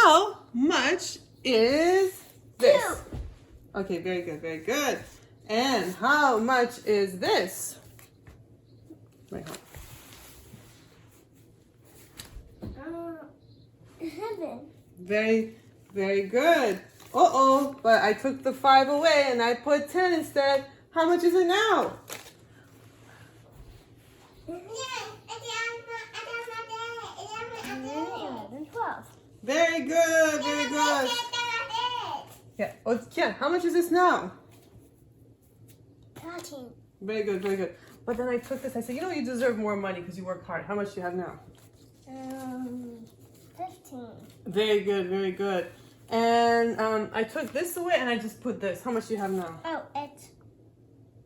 how much is this? 2. Okay, very good, very good. And how much is this? Right, 7. very, very good. Uh-oh, but I took the 5 away and I put 10 instead. How much is it now? 12. Very good, very good. Yeah, oh, yeah, how much is this now? 13. Very good, very good. But then I took this, I said, you know, you deserve more money because you worked hard. How much do you have now? 15. Very good, very good. And I took this away and I just put this. How much do you have now? Oh, it's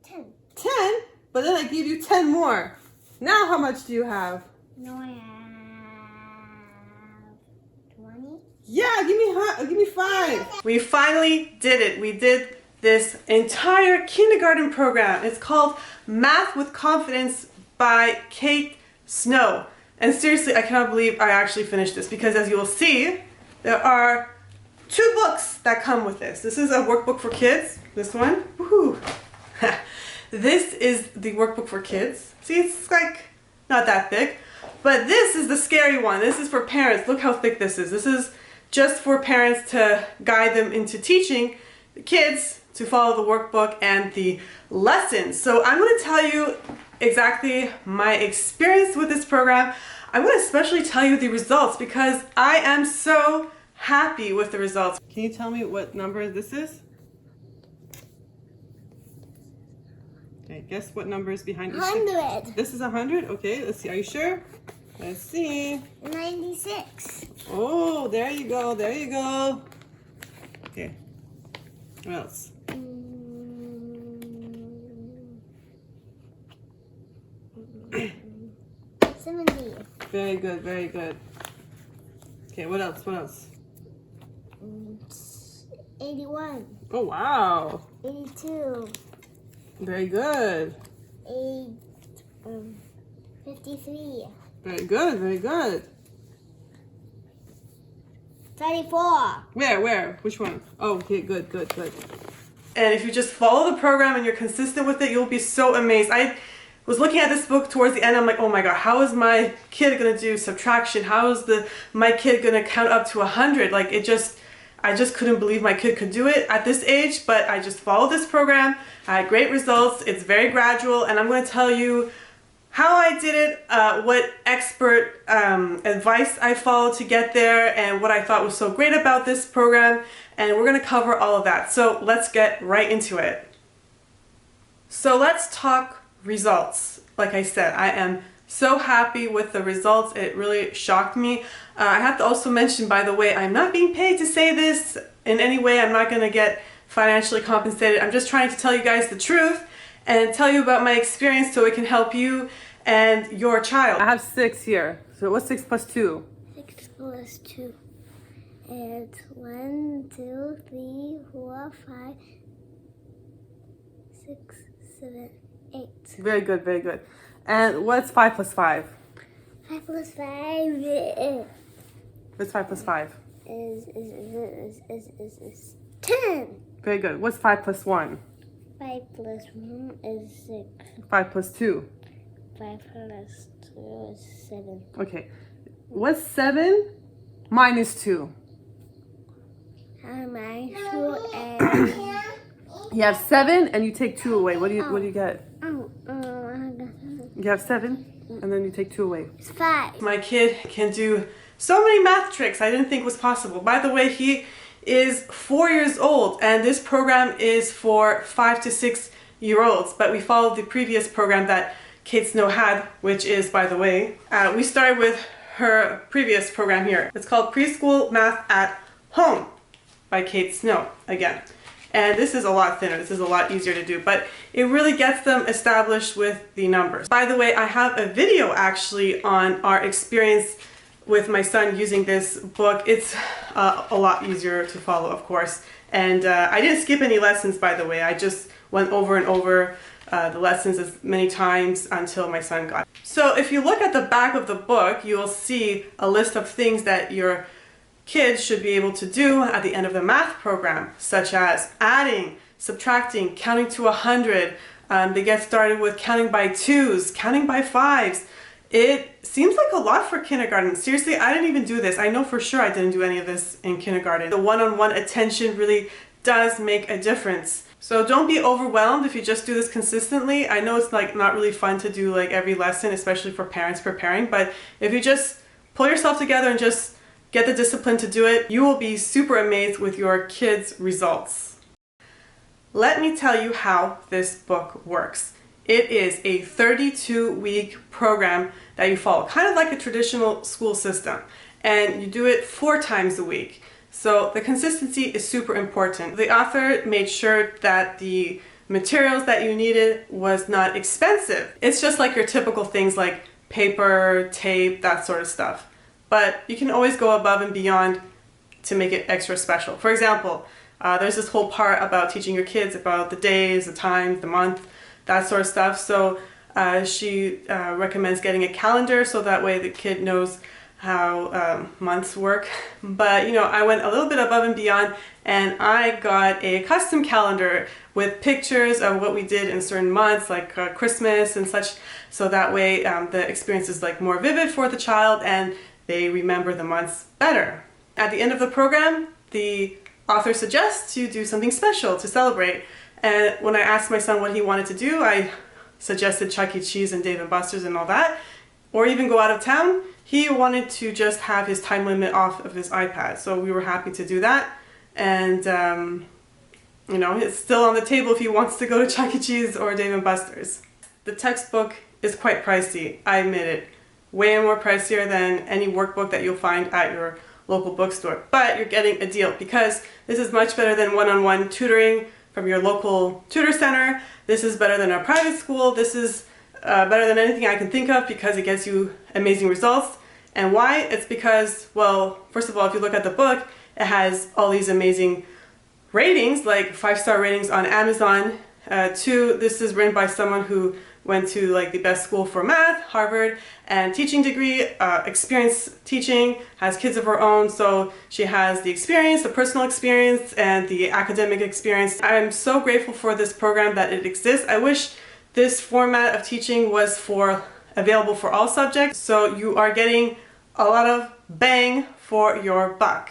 10. 10? But then I gave you 10 more. Now how much do you have? No, I have 20. Yeah, give me 5. We finally did it. We did this entire kindergarten program. It's called Math with Confidence by Kate Snow. And seriously, I cannot believe I actually finished this because as you will see, there are 2 books that come with this. This is a workbook for kids. This one. Woohoo! This is the workbook for kids. See, it's like not that thick. But this is the scary one. This is for parents. Look how thick this is. This is just for parents to guide them into teaching the kids to follow the workbook and the lessons. So I'm going to tell you exactly my experience with this program. I'm going to especially tell you the results because I am so happy with the results. Can you tell me what number this is? Okay, guess what number is behind each? 100. This is 100? Okay, let's see. Are you sure? Let's see. 96. Oh, there you go. There you go. Okay. What else? 70. Very good. Very good. Okay, what else? What else? 81. Oh, wow. 82. Very good. 53. Very good. Very good. 34. Where? Which one? Oh, okay, good, good, good. And if you just follow the program and you're consistent with it, you'll be so amazed. I was looking at this book towards the end. I'm like, oh my God, how is my kid gonna do subtraction? How is my kid gonna count up to 100? Like I just couldn't believe my kid could do it at this age, but I just followed this program. I had great results. It's very gradual, and I'm going to tell you how I did it, what expert advice I followed to get there, and what I thought was so great about this program, and we're going to cover all of that. So let's get right into it. So let's talk results. Like I said, I am so happy with the results. It really shocked me. I have to also mention, by the way, I'm not being paid to say this in any way. I'm not going to get financially compensated. I'm just trying to tell you guys the truth and tell you about my experience so it can help you and your child. I have 6 here. So what's 6 plus 2? 6 plus 2. It's 1, 2, 3, 4, 5, 6, 7, 8. Very good, very good. And what's 5 plus 5? 5 plus 5 What's 5 plus 5? is 10. Very good. What's 5 plus 1? 5 plus 1 is 6. 5 plus 2? 5 plus 2 is 7. Okay. What's 7 minus 2? My 2 is... You have 7 and you take 2 away. What do you get? Oh, You have 7 and then you take 2 away. it's 5. My kid can do so many math tricks I didn't think was possible. By the way, he is 4 years old and this program is for 5 to 6 year olds, but we followed the previous program that Kate Snow had, which is, by the way, we started with her previous program here. It's called Preschool Math at Home by Kate Snow again. And this is a lot thinner, this is a lot easier to do, but it really gets them established with the numbers. By the way, I have a video actually on our experience with my son using this book. It's a lot easier to follow, of course. And I didn't skip any lessons, by the way. I just went over and over the lessons as many times until my son got it. So if you look at the back of the book, you will see a list of things that your kids should be able to do at the end of the math program, such as adding, subtracting, counting to 100. They get started with counting by twos, counting by fives. It seems like a lot for kindergarten. Seriously, I didn't even do this. I know for sure I didn't do any of this in kindergarten. The one-on-one attention really does make a difference. So don't be overwhelmed if you just do this consistently. I know it's like not really fun to do like every lesson, especially for parents preparing, but if you just pull yourself together and just get the discipline to do it, you will be super amazed with your kids' results. Let me tell you how this book works. It is a 32-week program that you follow, kind of like a traditional school system, and you do it 4 times a week. So the consistency is super important. The author made sure that the materials that you needed was not expensive. It's just like your typical things like paper, tape, that sort of stuff. But you can always go above and beyond to make it extra special. For example, there's this whole part about teaching your kids about the days, the times, the month, that sort of stuff. So she recommends getting a calendar so that way the kid knows how months work. But you know, I went a little bit above and beyond, and I got a custom calendar with pictures of what we did in certain months, like Christmas and such, so that way the experience is like more vivid for the child and they remember the months better. At the end of the program, the author suggests you do something special to celebrate. And when I asked my son what he wanted to do, I suggested Chuck E. Cheese and Dave & Buster's and all that, or even go out of town. He wanted to just have his time limit off of his iPad, so we were happy to do that. And you know, it's still on the table if he wants to go to Chuck E. Cheese or Dave & Buster's. The textbook is quite pricey, I admit it. Way more pricier than any workbook that you'll find at your local bookstore. But you're getting a deal because this is much better than one-on-one tutoring from your local tutor center. This is better than a private school. This is better than anything I can think of because it gets you amazing results. And why? It's because, well, first of all, if you look at the book, it has all these amazing ratings, like 5-star ratings on Amazon. 2, this is written by someone who went to like the best school for math, Harvard, and teaching degree, experience teaching, has kids of her own, so she has the experience, the personal experience, and the academic experience. I'm so grateful for this program that it exists. I wish this format of teaching was available for all subjects, so you are getting a lot of bang for your buck.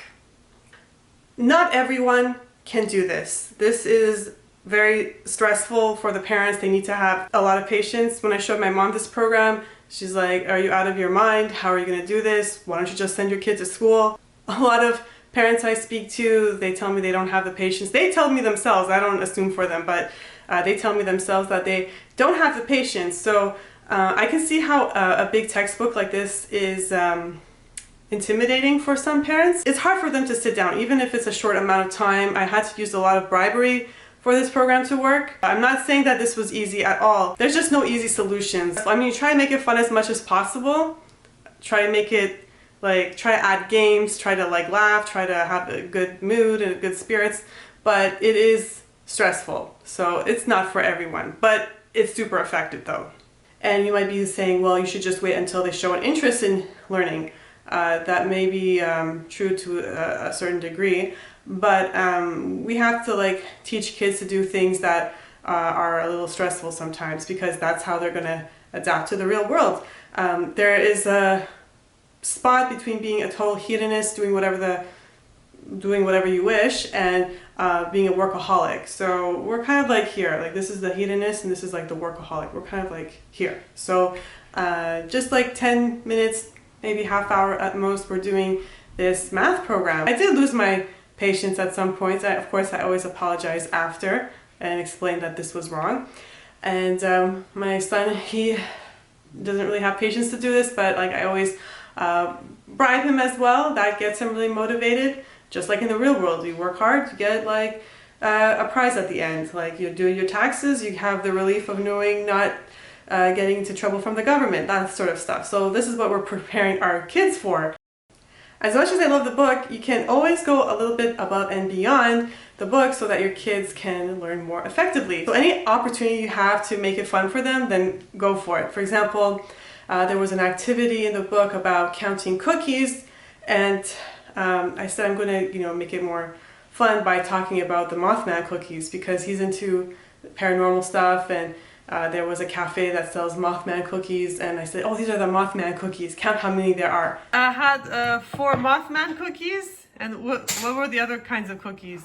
Not everyone can do this. This is very stressful for the parents. They need to have a lot of patience. When I showed my mom this program, she's like, are you out of your mind? How are you going to do this? Why don't you just send your kid to school? A lot of parents I speak to, they tell me they don't have the patience. They tell me themselves, I don't assume for them, but they tell me themselves that they don't have the patience. So I can see how a big textbook like this is intimidating for some parents. It's hard for them to sit down, even if it's a short amount of time. I had to use a lot of bribery for this program to work. I'm not saying that this was easy at all. There's just no easy solutions. I mean, you try to make it fun as much as possible. Try to make it like, try to add games, try to like laugh, try to have a good mood and good spirits, but it is stressful. So it's not for everyone, but it's super effective though. And you might be saying, well, you should just wait until they show an interest in learning. That may be true to a certain degree, but we have to like teach kids to do things that are a little stressful sometimes because that's how they're going to adapt to the real world. There is a spot between being a total hedonist, doing whatever you wish, and being a workaholic. So we're kind of like here, like this is the hedonist and this is like the workaholic. We're kind of like here. So just like 10 minutes, maybe half hour at most, we're doing this math program. I did lose my patience at some points. Of course, I always apologize after and explain that this was wrong. And my son, he doesn't really have patience to do this, but like I always bribe him as well. That gets him really motivated. Just like in the real world, you work hard, you get like a prize at the end. Like you do your taxes, you have the relief of knowing not getting into trouble from the government, that sort of stuff. So this is what we're preparing our kids for. As much as I love the book, you can always go a little bit above and beyond the book so that your kids can learn more effectively. So any opportunity you have to make it fun for them, then go for it. For example, there was an activity in the book about counting cookies, and I said I'm going to, make it more fun by talking about the Mothman cookies because he's into paranormal stuff, and there was a cafe that sells Mothman cookies, and I said, oh, these are the Mothman cookies. Count how many there are. I had 4 Mothman cookies, and what were the other kinds of cookies?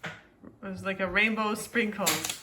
It was like a rainbow sprinkles.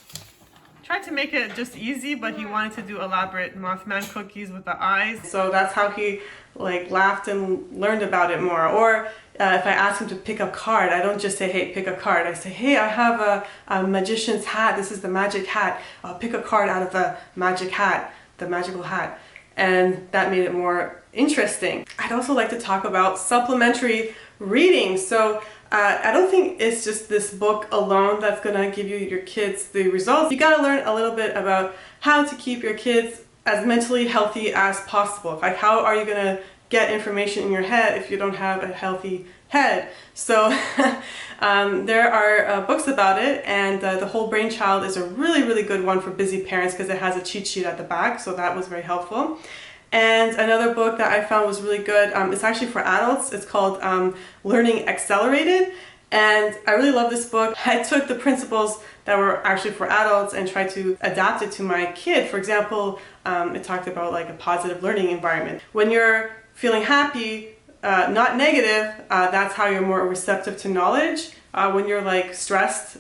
Tried to make it just easy, but he wanted to do elaborate Mothman cookies with the eyes. So that's how he laughed and learned about it more. Or if I ask him to pick a card, I don't just say, hey, pick a card. I say, hey, I have a magician's hat. This is the magic hat. I'll pick a card out of the magic hat, the magical hat. And that made it more interesting. I'd also like to talk about supplementary reading. So I don't think it's just this book alone that's gonna give your kids the results. You gotta learn a little bit about how to keep your kids as mentally healthy as possible. Like, how are you gonna get information in your head if you don't have a healthy head? So there are books about it, and The Whole Brain Child is a really, really good one for busy parents because it has a cheat sheet at the back, so that was very helpful. And another book that I found was really good, it's actually for adults. It's called Learning Accelerated, and I really love this book. I took the principles that were actually for adults and tried to adapt it to my kid. For example, it talked about like a positive learning environment. When you're feeling happy, not negative, that's how you're more receptive to knowledge. When you're like stressed,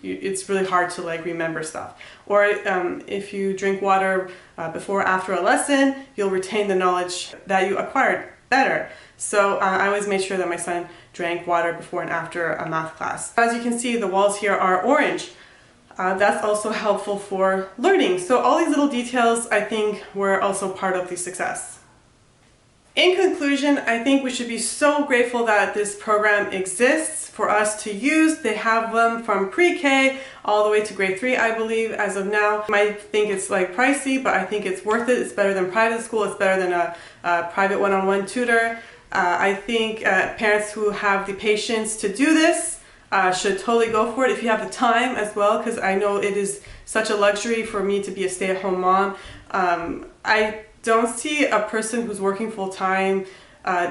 it's really hard to like remember stuff. Or if you drink water before or after a lesson, you'll retain the knowledge that you acquired better. So I always made sure that my son drank water before and after a math class. As you can see, the walls here are orange. That's also helpful for learning. So all these little details, I think, were also part of the success. In conclusion, I think we should be so grateful that this program exists for us to use. They have them from pre-K all the way to grade 3, I believe, as of now. You might think it's like pricey, but I think it's worth it. It's better than private school. It's better than a private one-on-one tutor. I think parents who have the patience to do this should totally go for it if you have the time as well, because I know it is such a luxury for me to be a stay-at-home mom. I don't see a person who's working full-time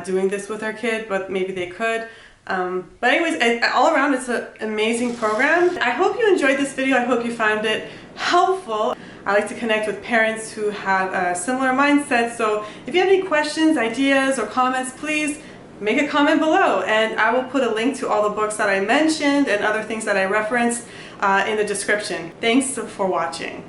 doing this with their kid, but maybe they could. But anyways, all around it's an amazing program. I hope you enjoyed this video. I hope you found it helpful. I like to connect with parents who have a similar mindset. So if you have any questions, ideas, or comments, please make a comment below, and I will put a link to all the books that I mentioned and other things that I referenced in the description. Thanks for watching.